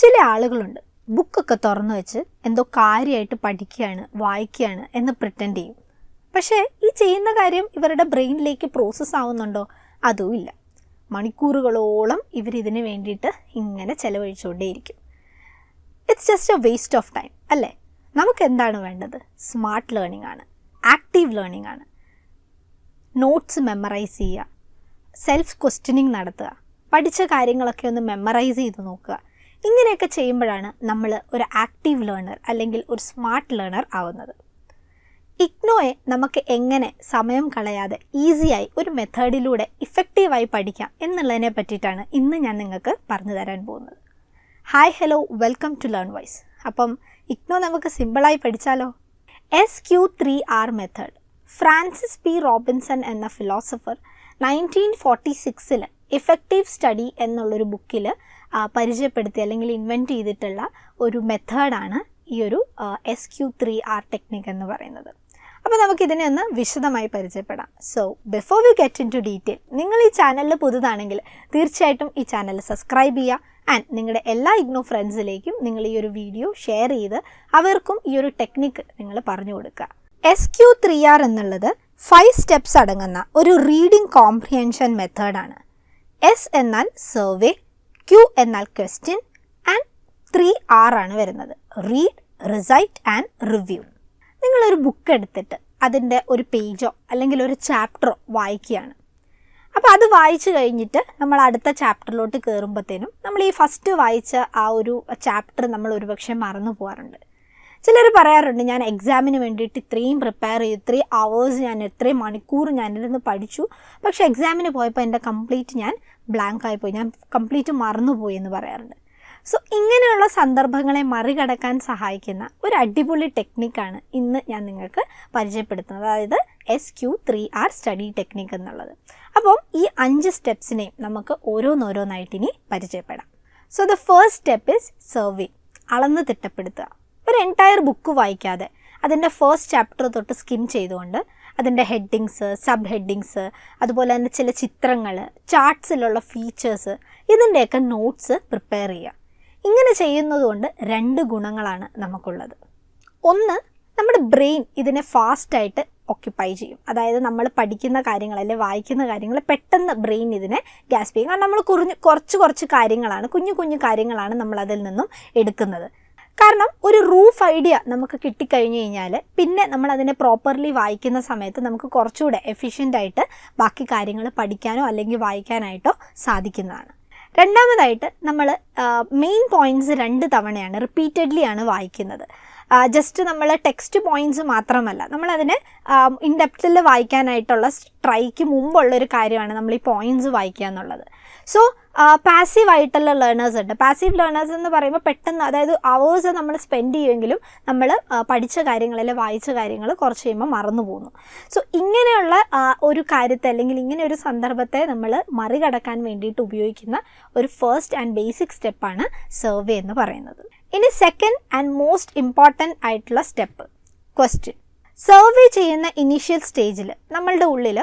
ചില ആളുകളുണ്ട് ബുക്കൊക്കെ തുറന്നു വെച്ച് എന്തോ കാര്യമായിട്ട് പഠിക്കുകയാണ് വായിക്കുകയാണ് എന്ന് പ്രിറ്റൻഡ് ചെയ്യും. പക്ഷേ ഈ ചെയ്യുന്ന കാര്യം ഇവരുടെ ബ്രെയിനിലേക്ക് പ്രോസസ്സ് ആവുന്നുണ്ടോ? അതുമില്ല. മണിക്കൂറുകളോളം ഇവരിതിന് വേണ്ടിയിട്ട് ഇങ്ങനെ ചിലവഴിച്ചുകൊണ്ടേയിരിക്കും. It's just a waste of time അല്ലേ? നമുക്ക് എന്താണ് വേണ്ടത്? സ്മാർട്ട് ലേണിംഗ് ആണ്, ആക്റ്റീവ് ലേണിംഗ് ആണ്. നോട്ട്സ് മെമ്മറൈസ് ചെയ്യുക, സെൽഫ് ക്വസ്റ്റ്യനിങ് നടത്തുക, പഠിച്ച കാര്യങ്ങളൊക്കെ ഒന്ന് മെമ്മറൈസ് ചെയ്ത് നോക്കുക. ഇങ്ങനെയൊക്കെ ചെയ്യുമ്പോഴാണ് നമ്മൾ ഒരു ആക്റ്റീവ് ലേണർ അല്ലെങ്കിൽ ഒരു സ്മാർട്ട് ലേണർ ആവുന്നത്. ഇഗ്നോയെ നമുക്ക് എങ്ങനെ സമയം കളയാതെ ഈസിയായി ഒരു മെത്തേഡിലൂടെ ഇഫക്റ്റീവായി പഠിക്കാം എന്നുള്ളതിനെ പറ്റിയിട്ടാണ് ഇന്ന് ഞാൻ നിങ്ങൾക്ക് പറഞ്ഞു തരാൻ പോകുന്നത്. Hi hello, welcome to Learnwise. അപ്പം ഇഗ്നോ നമുക്ക് സിമ്പിളായി പഠിച്ചാലോ? SQ3R method Francis P Robinson എന്ന ഫിലോസഫർ 1946 ഇഫക്റ്റീവ് സ്റ്റഡി എന്നുള്ളൊരു ബുക്കിൽ പരിചയപ്പെടുത്തി അല്ലെങ്കിൽ ഇൻവെൻറ്റ് ചെയ്തിട്ടുള്ള ഒരു മെത്തേഡാണ് ഈ ഒരു SQ3R ടെക്നിക്ക് എന്ന് പറയുന്നത്. അപ്പോൾ നമുക്കിതിനെ ഒന്ന് വിശദമായി പരിചയപ്പെടാം. So before we get into detail, നിങ്ങൾ ഈ ചാനലിൽ പുതുതാണെങ്കിൽ തീർച്ചയായിട്ടും ഈ ചാനൽ സബ്സ്ക്രൈബ് ചെയ്യുക. ആൻഡ് നിങ്ങളുടെ എല്ലാ ഇഗ്നോ ഫ്രണ്ട്സിലേക്കും നിങ്ങൾ ഈ ഒരു വീഡിയോ ഷെയർ ചെയ്ത് അവർക്കും ഈ ഒരു ടെക്നിക്ക് നിങ്ങൾ പറഞ്ഞു കൊടുക്കുക. SQ3R എന്നുള്ളത് 5 സ്റ്റെപ്സ് അടങ്ങുന്ന ഒരു റീഡിംഗ് കോംപ്രിഹെൻഷൻ മെത്തേഡാണ്. S എന്നാൽ സർവേ, Q എന്നാൽ ക്വസ്റ്റ്യൻ ആൻഡ് 3R ആണ് വരുന്നത്. Read, recite and review. നിങ്ങളൊരു ബുക്ക് എടുത്തിട്ട് അതിൻ്റെ ഒരു പേജോ അല്ലെങ്കിൽ ഒരു ചാപ്റ്ററോ വായിക്കുകയാണ്. അപ്പോൾ അത് വായിച്ചു കഴിഞ്ഞിട്ട് നമ്മൾ അടുത്ത ചാപ്റ്ററിലോട്ട് കയറുമ്പോഴത്തേനും നമ്മൾ ഈ ഫസ്റ്റ് വായിച്ച ആ ഒരു ചാപ്റ്റർ നമ്മൾ ഒരുപക്ഷെ മറന്നു പോകാറുണ്ട്. ചിലർ പറയാറുണ്ട്, ഞാൻ എക്സാമിന് വേണ്ടിയിട്ട് ഇത്രയും പ്രിപ്പയർ ചെയ്തു, 3 hours ഞാൻ എത്രയും മണിക്കൂർ ഞാനിരുന്ന് പഠിച്ചു, പക്ഷേ എക്സാമിന് പോയപ്പോൾ എൻ്റെ ഞാൻ ബ്ലാങ്ക് ആയിപ്പോയി, ഞാൻ കംപ്ലീറ്റ് മറന്നുപോയി എന്ന് പറയാറുണ്ട്. സോ ഇങ്ങനെയുള്ള സന്ദർഭങ്ങളെ മറികടക്കാൻ സഹായിക്കുന്ന ഒരു അടിപൊളി ടെക്നിക്കാണ് ഇന്ന് ഞാൻ നിങ്ങൾക്ക് പരിചയപ്പെടുത്തുന്നത്, അതായത് SQ3R സ്റ്റഡി ടെക്നിക്ക് എന്നുള്ളത്. അപ്പം ഈ 5 സ്റ്റെപ്സിനെയും നമുക്ക് ഓരോന്നോരോന്നായിട്ട് ഇനി പരിചയപ്പെടാം. So the first step is survey, അളന്ന് തിട്ടപ്പെടുത്തുക. ഒരു എൻറ്റയർ ബുക്ക് വായിക്കാതെ അതിൻ്റെ ഫസ്റ്റ് ചാപ്റ്റർ തൊട്ട് സ്കിം ചെയ്തുകൊണ്ട് അതിൻ്റെ ഹെഡിങ്സ്, സബ് ഹെഡിങ്സ്, അതുപോലെ തന്നെ ചില ചിത്രങ്ങൾ, ചാർട്ട്സിലുള്ള ഫീച്ചേഴ്സ്, ഇതിൻ്റെയൊക്കെ നോട്ട്സ് പ്രിപ്പയർ ചെയ്യുക. ഇങ്ങനെ ചെയ്യുന്നതുകൊണ്ട് 2 ഗുണങ്ങളാണ് നമുക്കുള്ളത്. ഒന്ന്, നമ്മുടെ ബ്രെയിൻ ഇതിനെ ഫാസ്റ്റായിട്ട് ഓക്യുപ്പൈ ചെയ്യും. അതായത് നമ്മൾ പഠിക്കുന്ന കാര്യങ്ങൾ അല്ലെങ്കിൽ വായിക്കുന്ന കാര്യങ്ങൾ പെട്ടെന്ന് ബ്രെയിൻ ഇതിനെ ഗ്യാസ്പ് ചെയ്യും. കാരണം നമ്മൾ കുറച്ച് കാര്യങ്ങളാണ്, കുഞ്ഞു കാര്യങ്ങളാണ് നമ്മൾ അതിൽ നിന്നും എടുക്കുന്നത്. കാരണം ഒരു റൂഫ് ഐഡിയ നമുക്ക് കിട്ടിക്കഴിഞ്ഞ് കഴിഞ്ഞാൽ പിന്നെ നമ്മൾ അതിനെ പ്രോപ്പർലി വായിക്കുന്ന സമയത്ത് നമുക്ക് കുറച്ചുകൂടെ എഫിഷ്യൻ്റായിട്ട് ബാക്കി കാര്യങ്ങൾ പഠിക്കാനോ അല്ലെങ്കിൽ വായിക്കാനായിട്ടോ സാധിക്കുന്നതാണ്. രണ്ടാമതായിട്ട് നമ്മൾ മെയിൻ പോയിൻറ്റ്സ് 2 തവണയാണ്, റിപ്പീറ്റഡ്ലി ആണ് വായിക്കുന്നത്. ജസ്റ്റ് നമ്മൾ ടെക്സ്റ്റ് പോയിൻറ്റ്സ് മാത്രമല്ല, നമ്മളതിനെ ഇൻഡെപ്തിൽ വായിക്കാനായിട്ടുള്ള ട്രൈക്ക് മുമ്പുള്ളൊരു കാര്യമാണ് നമ്മൾ ഈ പോയിൻറ്റ്സ് വായിക്കുക എന്നുള്ളത്. സോ പാസീവ് ആയിട്ടുള്ള ലേണേഴ്സ് ഉണ്ട്. പാസീവ് ലേണേഴ്സ് എന്ന് പറയുമ്പോൾ പെട്ടെന്ന്, അതായത് അവേഴ്സ് നമ്മൾ സ്പെൻഡ് ചെയ്യുമെങ്കിലും നമ്മൾ പഠിച്ച കാര്യങ്ങൾ അല്ലെങ്കിൽ വായിച്ച കാര്യങ്ങൾ കുറച്ച് കഴിയുമ്പോൾ മറന്നു പോകുന്നു. സോ ഇങ്ങനെയുള്ള ഒരു കാര്യത്തെ അല്ലെങ്കിൽ ഇങ്ങനെ ഒരു സന്ദർഭത്തെ നമ്മൾ മറികടക്കാൻ വേണ്ടിയിട്ട് ഉപയോഗിക്കുന്ന ഒരു ഫസ്റ്റ് ആൻഡ് ബേസിക് സ്റ്റെപ്പാണ് സർവേ എന്ന് പറയുന്നത്. ഇനി സെക്കൻഡ് ആൻഡ് മോസ്റ്റ് ഇമ്പോർട്ടൻ്റ് ആയിട്ടുള്ള സ്റ്റെപ്പ്, ക്വസ്റ്റ്യൻ. സർവേ ചെയ്യുന്ന ഇനീഷ്യൽ സ്റ്റേജിൽ നമ്മളുടെ ഉള്ളിൽ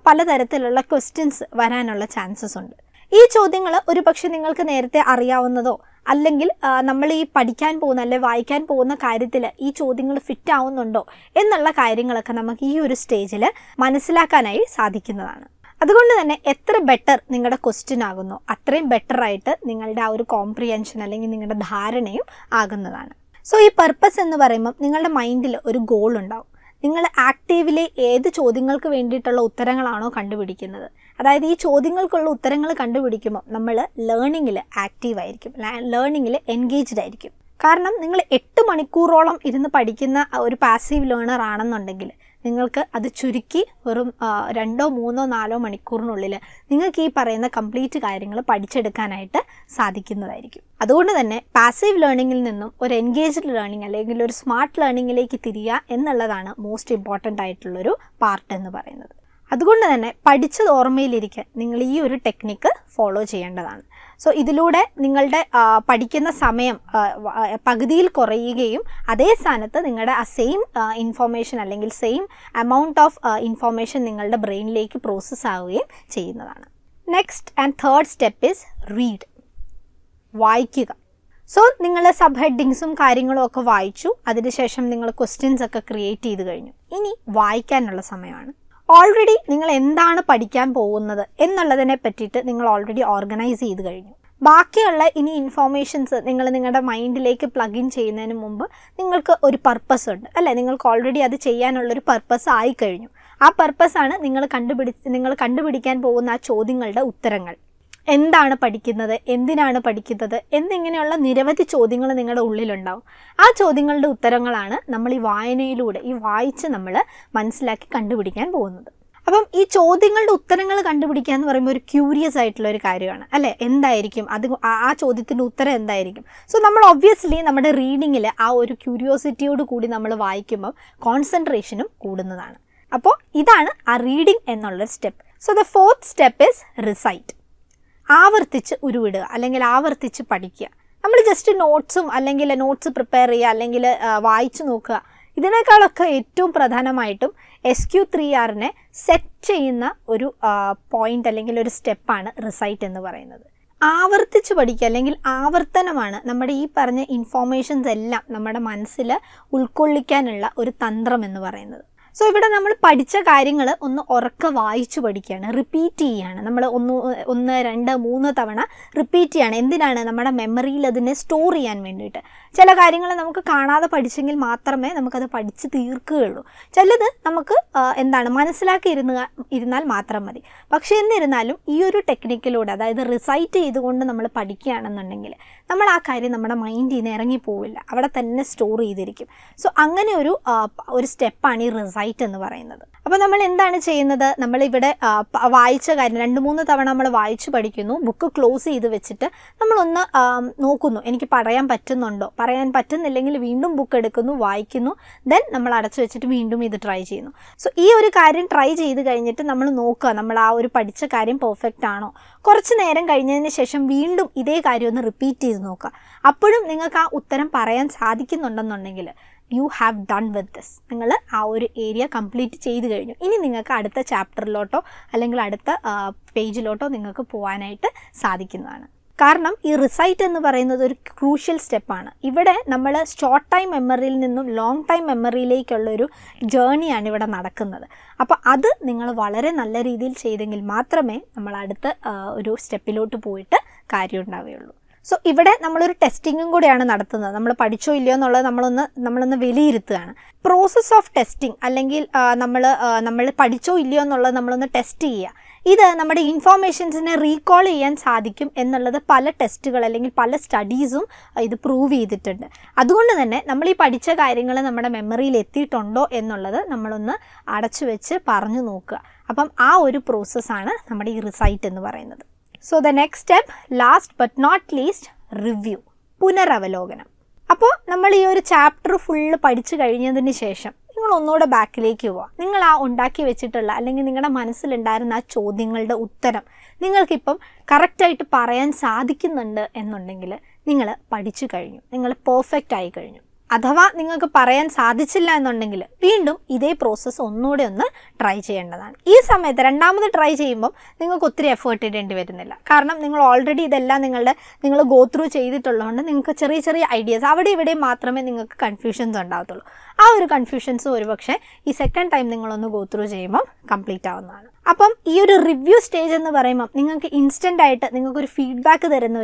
പലതരത്തിലുള്ള ക്വസ്റ്റ്യൻസ് വരാനുള്ള ചാൻസസ് ഉണ്ട്. ഈ ചോദ്യങ്ങൾ ഒരു പക്ഷേ നിങ്ങൾക്ക് നേരത്തെ അറിയാവുന്നതോ അല്ലെങ്കിൽ നമ്മൾ ഈ പഠിക്കാൻ പോകുന്ന അല്ലെങ്കിൽ വായിക്കാൻ പോകുന്ന കാര്യത്തിൽ ഈ ചോദ്യങ്ങൾ ഫിറ്റ് ആവുന്നുണ്ടോ എന്നുള്ള കാര്യങ്ങളൊക്കെ നമുക്ക് ഈ ഒരു സ്റ്റേജിൽ മനസ്സിലാക്കാനായി സാധിക്കുന്നതാണ്. അതുകൊണ്ട് തന്നെ എത്ര ബെറ്റർ നിങ്ങളുടെ ക്വസ്റ്റ്യൻ ആകുന്നോ അത്രയും ബെറ്ററായിട്ട് നിങ്ങളുടെ ആ ഒരു കോംപ്രിഹെൻഷൻ അല്ലെങ്കിൽ നിങ്ങളുടെ ധാരണയും ആകുന്നതാണ്. സോ ഈ പർപ്പസ് എന്ന് പറയുമ്പം നിങ്ങളുടെ മൈൻഡിൽ ഒരു ഗോൾ ഉണ്ടാവും. നിങ്ങൾ ആക്റ്റീവ്ലി ഏത് ചോദ്യങ്ങൾക്ക് വേണ്ടിയിട്ടുള്ള ഉത്തരങ്ങളാണോ കണ്ടുപിടിക്കുന്നത്, അതായത് ഈ ചോദ്യങ്ങൾക്കുള്ള ഉത്തരങ്ങൾ കണ്ടുപിടിക്കുമ്പോൾ നമ്മൾ ലേണിങ്ങിൽ ആക്റ്റീവായിരിക്കും, ലേണിങ്ങിൽ എൻഗേജ്ഡ് ആയിരിക്കും. കാരണം നിങ്ങൾ 8 മണിക്കൂറോളം ഇരുന്ന് പഠിക്കുന്ന ഒരു പാസീവ് ലേണർ ആണെന്നുണ്ടെങ്കിൽ നിങ്ങൾക്ക് അത് ചുരുക്കി വെറും 2, 3, 4 മണിക്കൂറിനുള്ളിൽ നിങ്ങൾക്ക് ഈ പറയുന്ന കംപ്ലീറ്റ് കാര്യങ്ങൾ പഠിച്ചെടുക്കാനായിട്ട് സാധിക്കുന്നതായിരിക്കും. അതുകൊണ്ട് തന്നെ പാസീവ് ലേണിങ്ങിൽ നിന്നും ഒരു എൻഗേജ്ഡ് ലേണിംഗ് അല്ലെങ്കിൽ ഒരു സ്മാർട്ട് ലേണിങ്ങിലേക്ക് തിരിയുക എന്നുള്ളതാണ് മോസ്റ്റ് ഇമ്പോർട്ടൻ്റ് ആയിട്ടുള്ളൊരു പാർട്ട് എന്ന് പറയുന്നത്. അതുകൊണ്ട് തന്നെ പഠിച്ചത് ഓർമ്മയിലിരിക്കാൻ നിങ്ങൾ ഈ ഒരു ടെക്നിക്ക് ഫോളോ ചെയ്യേണ്ടതാണ്. സോ ഇതിലൂടെ നിങ്ങളുടെ പഠിക്കുന്ന സമയം പകുതിയിൽ കുറയുകയും അതേ സ്ഥാനത്ത് നിങ്ങളുടെ ആ സെയിം ഇൻഫോർമേഷൻ അല്ലെങ്കിൽ സെയിം എമൗണ്ട് ഓഫ് ഇൻഫോർമേഷൻ നിങ്ങളുടെ ബ്രെയിനിലേക്ക് പ്രോസസ്സ് ആവുകയും ചെയ്യുന്നതാണ്. Next and third step is read, വായിക്കുക. സോ നിങ്ങൾ സബ് ഹെഡിങ്സും കാര്യങ്ങളും ഒക്കെ വായിച്ചു, അതിനുശേഷം നിങ്ങൾ ക്വസ്റ്റ്യൻസ് ഒക്കെ ക്രിയേറ്റ് ചെയ്ത് കഴിഞ്ഞു. ഇനി വായിക്കാനുള്ള സമയമാണ്. ഓൾറെഡി നിങ്ങൾ എന്താണ് പഠിക്കാൻ പോകുന്നത് എന്നുള്ളതിനെ പറ്റിയിട്ട് നിങ്ങൾ ഓൾറെഡി ഓർഗനൈസ് ചെയ്ത് കഴിഞ്ഞു. ബാക്കിയുള്ള ഇനി ഇൻഫോർമേഷൻസ് നിങ്ങൾ നിങ്ങളുടെ മൈൻഡിലേക്ക് പ്ലഗ് ഇൻ ചെയ്യുന്നതിന് മുമ്പ് നിങ്ങൾക്ക് ഒരു പർപ്പസ് ഉണ്ട് അല്ലേ? നിങ്ങൾക്ക് ഓൾറെഡി അത് ചെയ്യാനുള്ളൊരു പർപ്പസ് ആയിക്കഴിഞ്ഞു. ആ പർപ്പസാണ് നിങ്ങൾ കണ്ടുപിടിക്കാൻ പോകുന്ന ആ ചോദ്യങ്ങളുടെ ഉത്തരങ്ങൾ. എന്താണ് പഠിക്കുന്നത്, എന്തിനാണ് പഠിക്കുന്നത് എന്നിങ്ങനെയുള്ള നിരവധി ചോദ്യങ്ങൾ നിങ്ങളുടെ ഉള്ളിലുണ്ടാവും. ആ ചോദ്യങ്ങളുടെ ഉത്തരങ്ങളാണ് നമ്മൾ ഈ വായനയിലൂടെ വായിച്ച് നമ്മൾ മനസ്സിലാക്കി കണ്ടുപിടിക്കാൻ പോകുന്നത്. അപ്പം ഈ ചോദ്യങ്ങളുടെ ഉത്തരങ്ങൾ കണ്ടുപിടിക്കുക എന്ന് പറയുമ്പോൾ ഒരു ക്യൂരിയസ് ആയിട്ടുള്ള ഒരു കാര്യമാണ് അല്ലേ? എന്തായിരിക്കും അത്, ആ ചോദ്യത്തിൻ്റെ ഉത്തരം എന്തായിരിക്കും? സോ നമ്മൾ ഒബ്വിയസ്ലി നമ്മുടെ റീഡിങ്ങിൽ ആ ഒരു ക്യൂരിയോസിറ്റിയോട് കൂടി നമ്മൾ വായിക്കുമ്പോൾ കോൺസെൻട്രേഷനും കൂടുന്നതാണ്. അപ്പോൾ ഇതാണ് ആ റീഡിങ് എന്നുള്ളൊരു step. So the fourth step is recite. ആവർത്തിച്ച് ഉരുവിടുക അല്ലെങ്കിൽ ആവർത്തിച്ച് പഠിക്കുക. നമ്മൾ ജസ്റ്റ് നോട്ട്സ് പ്രിപ്പയർ ചെയ്യുക അല്ലെങ്കിൽ വായിച്ചു നോക്കുക. ഇതിനേക്കാളൊക്കെ ഏറ്റവും പ്രധാനമായിട്ടും SQ3R സെറ്റ് ചെയ്യുന്ന ഒരു പോയിന്റ് അല്ലെങ്കിൽ ഒരു സ്റ്റെപ്പാണ് റിസൈറ്റ് എന്ന് പറയുന്നത്. ആവർത്തിച്ച് പഠിക്കുക അല്ലെങ്കിൽ ആവർത്തനമാണ് നമ്മുടെ ഈ പറഞ്ഞ ഇൻഫോർമേഷൻസ് എല്ലാം നമ്മുടെ മനസ്സിൽ ഉൾക്കൊള്ളിക്കാനുള്ള ഒരു തന്ത്രം എന്ന് പറയുന്നത്. സോ ഇവിടെ നമ്മൾ പഠിച്ച കാര്യങ്ങൾ ഒന്ന് ഉറക്കെ വായിച്ചു പഠിക്കുകയാണ്, റിപ്പീറ്റ് ചെയ്യുകയാണ്. നമ്മൾ 1, 2, 3 തവണ റിപ്പീറ്റ് ചെയ്യാണ്. എന്തിനാണ്? നമ്മുടെ മെമ്മറിയിൽ അതിനെ സ്റ്റോർ ചെയ്യാൻ വേണ്ടിയിട്ട്. ചില കാര്യങ്ങൾ നമുക്ക് കാണാതെ പഠിച്ചെങ്കിൽ മാത്രമേ നമുക്കത് പഠിച്ച് തീർക്കുകയുള്ളൂ. ചിലത് നമുക്ക് മനസ്സിലാക്കി ഇരുന്നാൽ മാത്രം മതി. പക്ഷേ എന്നിരുന്നാലും ഈ ഒരു ടെക്നിക്കിലൂടെ, അതായത് റിസൈറ്റ് ചെയ്തുകൊണ്ട് നമ്മൾ പഠിക്കുകയാണെന്നുണ്ടെങ്കിൽ നമ്മൾ ആ കാര്യം നമ്മുടെ മൈൻഡിൽ നിന്ന് ഇറങ്ങിപ്പോവില്ല, അവിടെ തന്നെ സ്റ്റോർ ചെയ്തിരിക്കും. സോ അങ്ങനെ ഒരു സ്റ്റെപ്പാണ് ഈ റിസൈറ്റ് എന്ന് പറയുന്നത്. അപ്പോൾ നമ്മൾ എന്താണ് ചെയ്യുന്നത്? നമ്മളിവിടെ വായിച്ച കാര്യം 2-3 തവണ നമ്മൾ വായിച്ചു പഠിക്കുന്നു, ബുക്ക് ക്ലോസ് ചെയ്ത് വെച്ചിട്ട് നമ്മളൊന്ന് നോക്കുന്നു, എനിക്ക് പറയാൻ പറ്റുന്നുണ്ടോ. പറയാൻ പറ്റുന്നില്ലെങ്കിൽ വീണ്ടും ബുക്ക് എടുക്കുന്നു, വായിക്കുന്നു, ദെൻ നമ്മൾ അടച്ചു വെച്ചിട്ട് വീണ്ടും ഇത് ട്രൈ ചെയ്യുന്നു. സോ ഈ ഒരു കാര്യം ട്രൈ ചെയ്ത് കഴിഞ്ഞിട്ട് നമ്മൾ നോക്കുക, നമ്മൾ ആ ഒരു പഠിച്ച കാര്യം പെർഫെക്റ്റ് ആണോ. കുറച്ച് നേരം കഴിഞ്ഞതിന് ശേഷം വീണ്ടും ഇതേ കാര്യം ഒന്ന് റിപ്പീറ്റ് ചെയ്ത് നോക്കുക. അപ്പോഴും നിങ്ങൾക്ക് ആ ഉത്തരം പറയാൻ സാധിക്കുന്നുണ്ടെന്നുണ്ടെങ്കിൽ you have done with this. നിങ്ങൾ ആ ഒരു ഏരിയ കംപ്ലീറ്റ് ചെയ്ത് കഴിഞ്ഞു. ഇനി നിങ്ങൾക്ക് അടുത്ത ചാപ്റ്ററിലോട്ടോ അല്ലെങ്കിൽ അടുത്ത പേജിലോട്ടോ നിങ്ങൾക്ക് പോകാനായിട്ട് സാധിക്കുന്നതാണ്. കാരണം ഈ റിസൈറ്റ് എന്ന് പറയുന്നത് ഒരു ക്രൂഷ്യൽ സ്റ്റെപ്പാണ്. ഇവിടെ നമ്മൾ ഷോർട്ട് ടൈം മെമ്മറിയിൽ നിന്നും ലോങ് ടൈം മെമ്മറിയിലേക്കുള്ളൊരു ജേർണിയാണ് ഇവിടെ നടക്കുന്നത്. അപ്പോൾ അത് നിങ്ങൾ വളരെ നല്ല രീതിയിൽ ചെയ്തെങ്കിൽ മാത്രമേ നമ്മൾ അടുത്ത ഒരു സ്റ്റെപ്പിലോട്ട് പോയിട്ട് കാര്യം ഉണ്ടാവുകയുള്ളൂ. സോ ഇവിടെ നമ്മളൊരു ടെസ്റ്റിങ്ങും കൂടെയാണ് നടത്തുന്നത്. നമ്മൾ പഠിച്ചോ ഇല്ലയോ എന്നുള്ളത് നമ്മളൊന്ന് വിലയിരുത്തുകയാണ്. പ്രോസസ് ഓഫ് ടെസ്റ്റിംഗ് അല്ലെങ്കിൽ നമ്മൾ പഠിച്ചോ ഇല്ലയോ എന്നുള്ളത് നമ്മളൊന്ന് ടെസ്റ്റ് ചെയ്യുക. ഇത് നമ്മുടെ ഇൻഫോർമേഷൻസിനെ റീകോൾ ചെയ്യാൻ സാധിക്കും എന്നുള്ളത് പല ടെസ്റ്റുകൾ അല്ലെങ്കിൽ പല സ്റ്റഡീസും ഇത് പ്രൂവ് ചെയ്തിട്ടുണ്ട്. അതുകൊണ്ട് തന്നെ നമ്മൾ ഈ പഠിച്ച കാര്യങ്ങൾ നമ്മുടെ മെമ്മറിയിൽ എത്തിയിട്ടുണ്ടോ എന്നുള്ളത് നമ്മളൊന്ന് അടച്ചു വെച്ച് പറഞ്ഞു നോക്കുക. അപ്പം ആ ഒരു പ്രോസസ്സാണ് നമ്മുടെ ഈ റിസൈറ്റ് എന്ന് പറയുന്നത്. So the next step, last but not least, review, പുനരവലോകനം. അപ്പോൾ നമ്മൾ ഈ ഒരു ചാപ്റ്റർ ഫുള്ള് പഠിച്ചു കഴിഞ്ഞതിന് ശേഷം നിങ്ങൾ ഒന്നുകൂടെ ബാക്കിലേക്ക് പോവുക. നിങ്ങൾ ആ ഉണ്ടാക്കി വെച്ചിട്ടുള്ള അല്ലെങ്കിൽ നിങ്ങളുടെ മനസ്സിലുണ്ടായിരുന്ന ആ ചോദ്യങ്ങളുടെ ഉത്തരം നിങ്ങൾക്കിപ്പം കറക്റ്റായിട്ട് പറയാൻ സാധിക്കുന്നുണ്ട് എന്നുണ്ടെങ്കിൽ നിങ്ങൾ പഠിച്ചു കഴിഞ്ഞു, നിങ്ങൾ പെർഫെക്റ്റ് ആയി കഴിഞ്ഞു. അഥവാ നിങ്ങൾക്ക് പറയാൻ സാധിച്ചില്ല എന്നുണ്ടെങ്കിൽ വീണ്ടും ഇതേ പ്രോസസ്സ് ഒന്നുകൂടെ ഒന്ന് ട്രൈ ചെയ്യേണ്ടതാണ്. ഈ സമയത്ത് രണ്ടാമത് ട്രൈ ചെയ്യുമ്പം നിങ്ങൾക്ക് ഒത്തിരി എഫേർട്ട് ഇടേണ്ടി വരുന്നില്ല. കാരണം നിങ്ങൾ ഓൾറെഡി ഇതെല്ലാം നിങ്ങൾ ഗോ ത്രൂ ചെയ്തിട്ടുള്ളതുകൊണ്ട് നിങ്ങൾക്ക് ചെറിയ ചെറിയ ഐഡിയാസ് അവിടെ ഇവിടെ മാത്രമേ നിങ്ങൾക്ക് കൺഫ്യൂഷൻസ് ഉണ്ടാകത്തുള്ളൂ. ആ ഒരു കൺഫ്യൂഷൻസ് ഒരുപക്ഷെ ഈ സെക്കൻഡ് ടൈം നിങ്ങളൊന്ന് ഗോ ത്രൂ ചെയ്യുമ്പം കംപ്ലീറ്റ് ആവുന്നതാണ്. അപ്പം ഈ ഒരു റിവ്യൂ സ്റ്റേജ് എന്ന് പറയുമ്പം നിങ്ങൾക്ക് ഇൻസ്റ്റൻ്റ് ആയിട്ട് നിങ്ങൾക്കൊരു ഫീഡ്ബാക്ക് തരുന്ന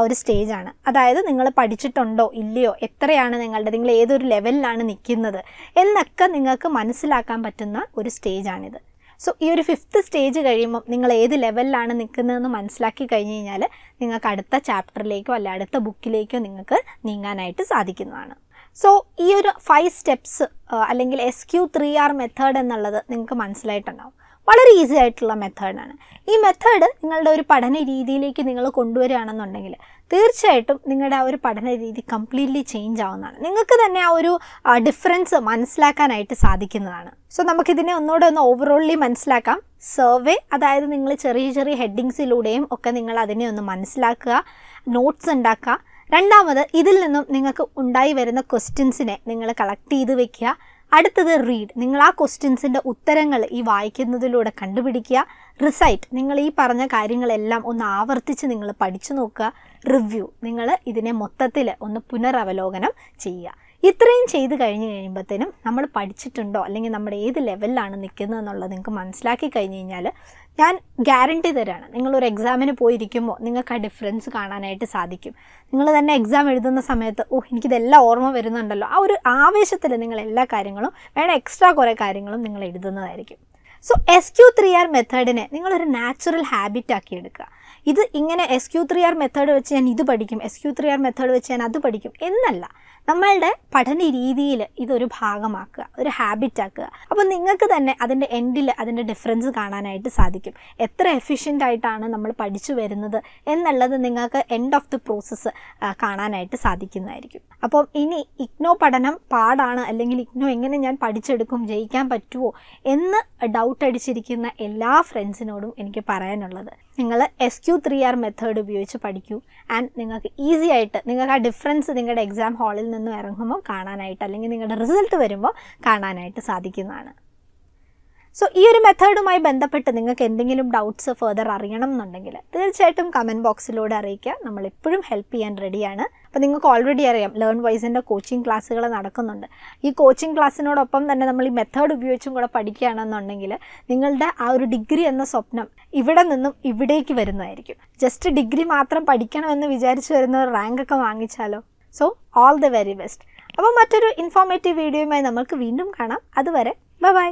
ഒരു സ്റ്റേജാണ്. അതായത് നിങ്ങൾ പഠിച്ചിട്ടുണ്ടോ ഇല്ലയോ, എത്രയാണ് നിങ്ങൾ ഏതൊരു ലെവലിലാണ് നിൽക്കുന്നത് എന്നൊക്കെ നിങ്ങൾക്ക് മനസ്സിലാക്കാൻ പറ്റുന്ന ഒരു സ്റ്റേജാണിത്. സോ ഈ ഒരു 5th സ്റ്റേജ് കഴിയുമ്പം നിങ്ങൾ ഏത് ലെവലിലാണ് നിൽക്കുന്നതെന്ന് മനസ്സിലാക്കി കഴിഞ്ഞ് കഴിഞ്ഞാൽ നിങ്ങൾക്ക് അടുത്ത ചാപ്റ്ററിലേക്കോ അല്ല അടുത്ത ബുക്കിലേക്കോ നിങ്ങൾക്ക് നീങ്ങാനായിട്ട് സാധിക്കുന്നതാണ്. സോ ഈ ഒരു 5 സ്റ്റെപ്സ് അല്ലെങ്കിൽ SQ3R മെത്തേഡ് എന്നുള്ളത് നിങ്ങൾക്ക് മനസ്സിലായിട്ടുണ്ടാവും. വളരെ ഈസി ആയിട്ടുള്ള മെത്തേഡാണ്. ഈ മെത്തേഡ് നിങ്ങളുടെ ഒരു പഠന രീതിയിലേക്ക് നിങ്ങൾ കൊണ്ടുവരികയാണെന്നുണ്ടെങ്കിൽ തീർച്ചയായിട്ടും നിങ്ങളുടെ ആ ഒരു പഠന രീതി കംപ്ലീറ്റ്ലി ചേഞ്ച് ആവുന്നതാണ്. നിങ്ങൾക്ക് തന്നെ ആ ഒരു ഡിഫറൻസ് മനസ്സിലാക്കാനായിട്ട് സാധിക്കുന്നതാണ്. സോ നമുക്കിതിനെ ഒന്നുകൂടെ ഒന്ന് ഓവറോളി മനസ്സിലാക്കാം. സർവേ, അതായത് നിങ്ങൾ ചെറിയ ചെറിയ ഹെഡിങ്സിലൂടെയും ഒക്കെ നിങ്ങൾ അതിനെ ഒന്ന് മനസ്സിലാക്കുക, നോട്ട്സ് ഉണ്ടാക്കുക. രണ്ടാമത് ഇതിൽ നിന്നും നിങ്ങൾക്ക് ഉണ്ടായി വരുന്ന ക്വസ്റ്റ്യൻസിനെ നിങ്ങൾ കളക്ട് ചെയ്ത് വെക്കുക. അടുത്തത് റീഡ്. നിങ്ങൾ ആ ക്വസ്റ്റ്യൻസിൻ്റെ ഉത്തരങ്ങൾ ഈ വായിക്കുന്നതിലൂടെ കണ്ടുപിടിക്കുക. റിസൈറ്റ്. നിങ്ങൾ ഈ പറഞ്ഞ കാര്യങ്ങളെല്ലാം ഒന്ന് ആവർത്തിച്ച് നിങ്ങൾ പഠിച്ചു നോക്കുക. റിവ്യൂ. നിങ്ങൾ ഇതിനെ മൊത്തത്തിൽ ഒന്ന് പുനരവലോകനം ചെയ്യുക. ഇത്രയും ചെയ്ത് കഴിഞ്ഞ് കഴിയുമ്പോഴത്തേനും നമ്മൾ പഠിച്ചിട്ടുണ്ടോ അല്ലെങ്കിൽ നമ്മുടെ ഏത് ലെവലിലാണ് നിൽക്കുന്നത് എന്നുള്ളത് നിങ്ങൾക്ക് മനസ്സിലാക്കി കഴിഞ്ഞ് കഴിഞ്ഞാൽ ഞാൻ ഗ്യാരണ്ടി തരാണ്, നിങ്ങളൊരു എക്സാമിന് പോയിരിക്കുമ്പോൾ നിങ്ങൾക്ക് ആ ഡിഫറൻസ് കാണാനായിട്ട് സാധിക്കും. നിങ്ങൾ തന്നെ എക്സാം എഴുതുന്ന സമയത്ത് എനിക്കിതെല്ലാം ഓർമ്മ വരുന്നുണ്ടല്ലോ, ആ ഒരു ആവേശത്തിൽ നിങ്ങൾ എല്ലാ കാര്യങ്ങളും വേണം എക്സ്ട്രാ കുറേ കാര്യങ്ങളും നിങ്ങൾ എഴുതുന്നതായിരിക്കും. സോ SQ3R മെത്തേഡിനെ നിങ്ങളൊരു നാച്ചുറൽ ഹാബിറ്റാക്കി എടുക്കുക. ഇത് ഇങ്ങനെ SQ3R മെത്തേഡ് വെച്ച് ഞാൻ ഇത് പഠിക്കും, SQ3R മെത്തേഡ് വെച്ച് ഞാൻ അത് പഠിക്കും എന്നല്ല, നമ്മളുടെ പഠന രീതിയിൽ ഇതൊരു ഭാഗമാക്കുക, ഒരു ഹാബിറ്റാക്കുക. അപ്പോൾ നിങ്ങൾക്ക് തന്നെ അതിൻ്റെ എൻഡിൽ അതിൻ്റെ ഡിഫറൻസ് കാണാനായിട്ട് സാധിക്കും. എത്ര എഫിഷ്യൻ്റ് ആയിട്ടാണ് നമ്മൾ പഠിച്ചു വരുന്നത് എന്നുള്ളത് നിങ്ങൾക്ക് എൻഡ് ഓഫ് ദി പ്രോസസ്സ് കാണാനായിട്ട് സാധിക്കുന്നതായിരിക്കും. അപ്പം ഇനി IGNOU പഠനം പാടാണ് അല്ലെങ്കിൽ IGNOU എങ്ങനെ ഞാൻ പഠിച്ചെടുക്കും, ജയിക്കാൻ പറ്റുമോ എന്ന് ഡൗട്ട് അടിച്ചിരിക്കുന്ന എല്ലാ ഫ്രണ്ട്സിനോടും എനിക്ക് പറയാനുള്ളത്, നിങ്ങൾ SQ3R മെത്തേഡ് ഉപയോഗിച്ച് പഠിക്കൂ. ആൻഡ് നിങ്ങൾക്ക് ഈസി ആയിട്ട് നിങ്ങൾക്ക് ആ ഡിഫറൻസ് നിങ്ങളുടെ എക്സാം ഹാളിൽ നിന്നും ഇറങ്ങുമ്പോൾ കാണാനായിട്ട് അല്ലെങ്കിൽ നിങ്ങളുടെ റിസൾട്ട് വരുമ്പോൾ കാണാനായിട്ട് സാധിക്കുന്നതാണ്. സോ ഈ ഒരു മെത്തേഡുമായി ബന്ധപ്പെട്ട് നിങ്ങൾക്ക് എന്തെങ്കിലും ഡൗട്ട്സ് ഫർദർ അറിയണം എന്നുണ്ടെങ്കിൽ തീർച്ചയായിട്ടും കമൻറ്റ് ബോക്സിലൂടെ അറിയിക്കുക. നമ്മളെപ്പോഴും ഹെൽപ്പ് ചെയ്യാൻ റെഡിയാണ്. അപ്പോൾ നിങ്ങൾക്ക് ഓൾറെഡി അറിയാം ലേൺവൈസിൻ്റെ കോച്ചിങ് ക്ലാസ്സുകൾ നടക്കുന്നുണ്ട്. ഈ കോച്ചിങ് ക്ലാസ്സിനോടൊപ്പം തന്നെ നമ്മൾ ഈ മെത്തേഡ് ഉപയോഗിച്ചും കൂടെ പഠിക്കുകയാണെന്നുണ്ടെങ്കിൽ നിങ്ങളുടെ ആ ഒരു ഡിഗ്രി എന്ന സ്വപ്നം ഇവിടെ നിന്നും ഇവിടേക്ക് വരുന്നതായിരിക്കും. ജസ്റ്റ് ഡിഗ്രി മാത്രം പഠിക്കണമെന്ന് വിചാരിച്ചു വരുന്നവർ റാങ്കൊക്കെ വാങ്ങിച്ചാലോ. So all the very best. അപ്പോൾ മറ്റൊരു ഇൻഫോർമേറ്റീവ് വീഡിയോയുമായി നമുക്ക് വീണ്ടും കാണാം. അതുവരെ ബൈ.